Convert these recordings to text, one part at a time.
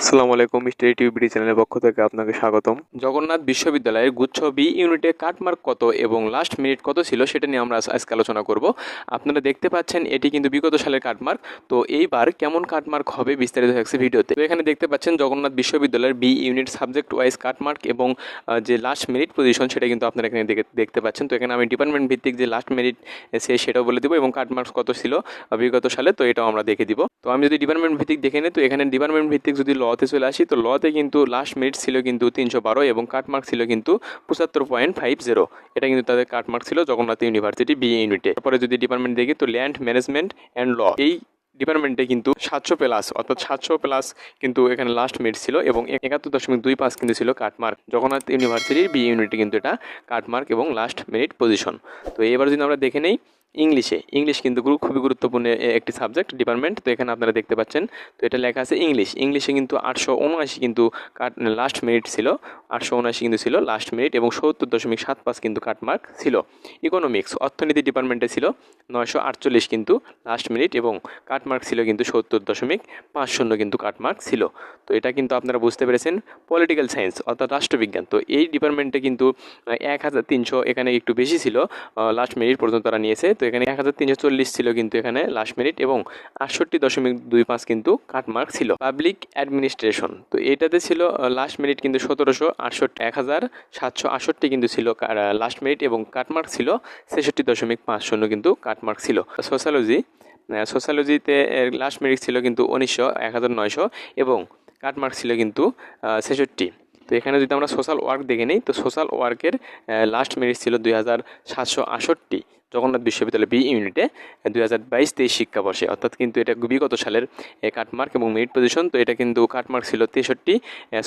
আসসালামু আলাইকুম, মিস্টার টিউবিডি চ্যানেলের পক্ষ থেকে আপনাকে স্বাগতম। জগন্নাথ বিশ্ববিদ্যালয়ের গুচ্ছ বি ইউনিটে কাটমার্ক কত এবং লাস্ট মিনিট কত ছিল সেটা নিয়ে আমরা আজকে আলোচনা করব। আপনারা দেখতে পাচ্ছেন এটি কিন্তু বিগত সালের কাটমার্ক। তো এইবার কেমন কাটমার্ক হবে বিস্তারিত থাকছে ভিডিওতে। তো এখানে দেখতে পাচ্ছেন জগন্নাথ বিশ্ববিদ্যালয়ের B unit subject wise cut mark এবং যে লাস্ট মিনিট পজিশন সেটা কিন্তু আপনারা এখানে দেখতে পাচ্ছেন। তো এখানে আমি ডিপার্টমেন্ট ভিত্তিক যে লাস্ট মিনিট সেটাও বলে দিব এবং কাটমার্কস কত ছিল বিগত সালে, তো এটাও আমরা দেখে দিব। তো আমি যদি ডিপার্টমেন্ট ভিত্তিক দেখে নিই, তো এখানে ডিপার্টমেন্ট ভিত্তিক যদি লতে চলে আসি, তো লতে কিন্তু লাস্ট মিনিট ছিল কিন্তু 312 এবং কাটমার্ক ছিল কিন্তু 75.50। এটা কিন্তু তাদের কাটমার্ক ছিল জগন্নাথ ইউনিভার্সিটি বি ইউনিটে। তারপরে যদি ডিপার্টমেন্ট দেখি, তো ল্যান্ড ম্যানেজমেন্ট অ্যান্ড ল এই ডিপার্টমেন্টে কিন্তু 700+ অর্থাৎ 700+ কিন্তু এখানে লাস্ট মিনিট ছিল এবং 71.25 কিন্তু ছিল কাটমার্ক। জগন্নাথ ইউনিভার্সিটির বি ইউনিটে কিন্তু এটা কাটমার্ক এবং লাস্ট মিনিট পজিশন। তো এবার যদি আমরা দেখে নেই ইংলিশ কিন্তু খুবই গুরুত্বপূর্ণ একটি সাবজেক্ট ডিপার্টমেন্ট। তো এখানে আপনারা দেখতে পাচ্ছেন, তো এটা লেখা আছে ইংলিশে কিন্তু 879 কিন্তু লাস্ট মিনিট ছিল, 879 কিন্তু ছিল লাস্ট মিনিট এবং 70.75 কিন্তু কাটমার্ক ছিল। ইকোনমিক্স অর্থনীতি ডিপার্টমেন্টে ছিল 948 কিন্তু লাস্ট মিনিট এবং কাটমার্ক ছিল কিন্তু 70.50 কিন্তু কাটমার্ক ছিল। তো এটা কিন্তু আপনারা বুঝতে পেরেছেন। পলিটিক্যাল সায়েন্স অর্থাৎ রাষ্ট্রবিজ্ঞান, তো এই ডিপার্টমেন্টে কিন্তু 1300 এখানে একটু বেশি ছিল লাস্ট মিনিট পর্যন্ত তারা নিয়েছে। তো এখানে 1340 ছিল কিন্তু এখানে লাস্ট মিনিট এবং 68.25 কিন্তু কাটমার্ক ছিল। পাবলিক অ্যাডমিনিস্ট্রেশন, তো এটাতে ছিল লাস্ট মিনিট কিন্তু 1768, 1768 কিন্তু ছিল লাস্ট মিনিট এবং কাটমার্ক ছিল 66.50 কিন্তু কাটমার্ক ছিল। সোশ্যালজিতে লাস্ট মিনিট ছিল কিন্তু 1900 এবং কাটমার্ক ছিল কিন্তু 66। তো এখানে যদি আমরা সোশ্যাল ওয়ার্ক দেখে নিই, তো সোশ্যাল ওয়ার্কের লাস্ট মিনিট ছিল 2768 জগন্নাথ বিশ্ববিদ্যালয় বি ইউনিটে 2022-23 শিক্ষাবর্ষে, অর্থাৎ কিন্তু এটা বিগত সালের কাটমার্ক এবং মিনিট পজিশন। তো এটা কিন্তু কাটমার্ক ছিল 63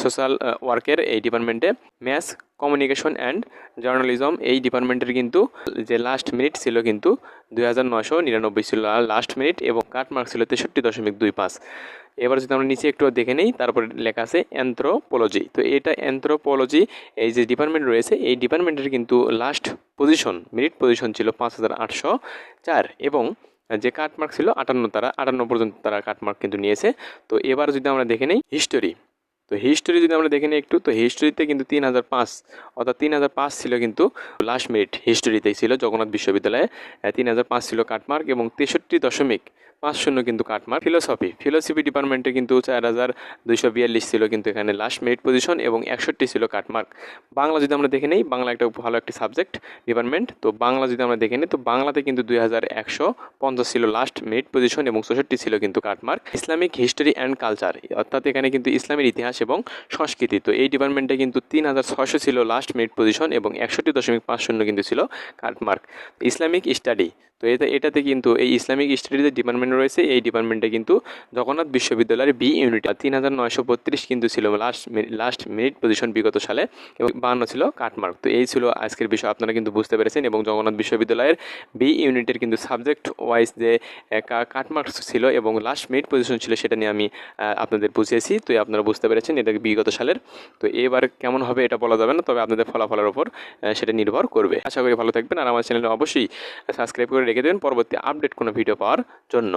সোশ্যাল ওয়ার্কের এই ডিপার্টমেন্টে। ম্যাথস কমিউনিকেশন অ্যান্ড জার্নালিজম এই ডিপার্টমেন্টের কিন্তু যে লাস্ট মিনিট ছিল কিন্তু 2999 ছিল লাস্ট মিনিট এবং কাটমার্ক ছিল 63.25। এবার যদি আমরা নিচে একটু দেখে নিই, তারপরে লেখা আছে অ্যানথ্রোপোলজি। তো এটা অ্যানথ্রোপোলজি এই যে ডিপার্টমেন্ট রয়েছে এই ডিপার্টমেন্টের কিন্তু লাস্ট পজিশন মিনিট পজিশন ছিল 5804 এবং যে কাটমার্ক ছিল 58 পর্যন্ত তারা কাটমার্ক কিন্তু নিয়েছে। তো এবার যদি আমরা দেখে নিই হিস্টোরি, তো হিস্টোরি যদি আমরা দেখে নিই একটু, তো হিস্টোরিতে কিন্তু 3005 অর্থাৎ 3005 ছিল কিন্তু লাস্ট মিনিট হিস্টোরিতেই ছিল জগন্নাথ বিশ্ববিদ্যালয়ে। 3005 ছিল কাটমার্ক এবং 63.50 কিন্তু কাটমার্ক। ফিলোসফি ডিপার্টমেন্টে কিন্তু 4242 ছিল কিন্তু এখানে লাস্ট মিনিট পজিশন এবং 61 ছিল কাটমার্ক। বাংলা যদি আমরা দেখে নিই, বাংলা একটা ভালো একটি সাবজেক্ট ডিপার্টমেন্ট। তো বাংলা যদি আমরা দেখে নিই, তো বাংলাতে কিন্তু 2150 ছিল লাস্ট মিনিট পজিশন এবং 64 ছিল কিন্তু cut mark. Islamic history and culture অর্থাৎ এখানে কিন্তু ইসলামের ইতিহাস এবং সংস্কৃতি, তো এই ডিপার্টমেন্টে কিন্তু 3600 ছিল লাস্ট মিনিট পজিশন এবং 61.50 কিন্তু ছিল কাটমার্ক। ইসলামিক স্টাডি, তো এটাতে কিন্তু এই ইসলামিক স্টাডিজের ডিপার্টমেন্ট রয়েছে এই ডিপার্টমেন্টে কিন্তু জগন্নাথ বিশ্ববিদ্যালয়ের বি ইউনিট 3932 কিন্তু ছিল লাস্ট মিনিট পজিশন বিগত সালে এবং 52 ছিল কাটমার্ক। তো এই ছিল আজকের বিষয়, আপনারা কিন্তু বুঝতে পেরেছেন এবং জগন্নাথ বিশ্ববিদ্যালয়ের বি ইউনিটের কিন্তু সাবজেক্ট ওয়াইজ যে কাটমার্কস ছিল এবং লাস্ট মিনিট পজিশন ছিল সেটা নিয়ে আমি আপনাদের বুঝিয়েছি। তো আপনারা বুঝতে পেরেছেন এটা বিগত সালের। তো এবার কেমন হবে এটা বলা যাবে না, তবে আপনাদের ফলাফলের ওপর সেটা নির্ভর করবে। আশা করি ভালো থাকবেন আর আমার চ্যানেলে অবশ্যই সাবস্ক্রাইব করে রেখে দেবেন পরবর্তী আপডেট কোনো ভিডিও পাওয়ার জন্য।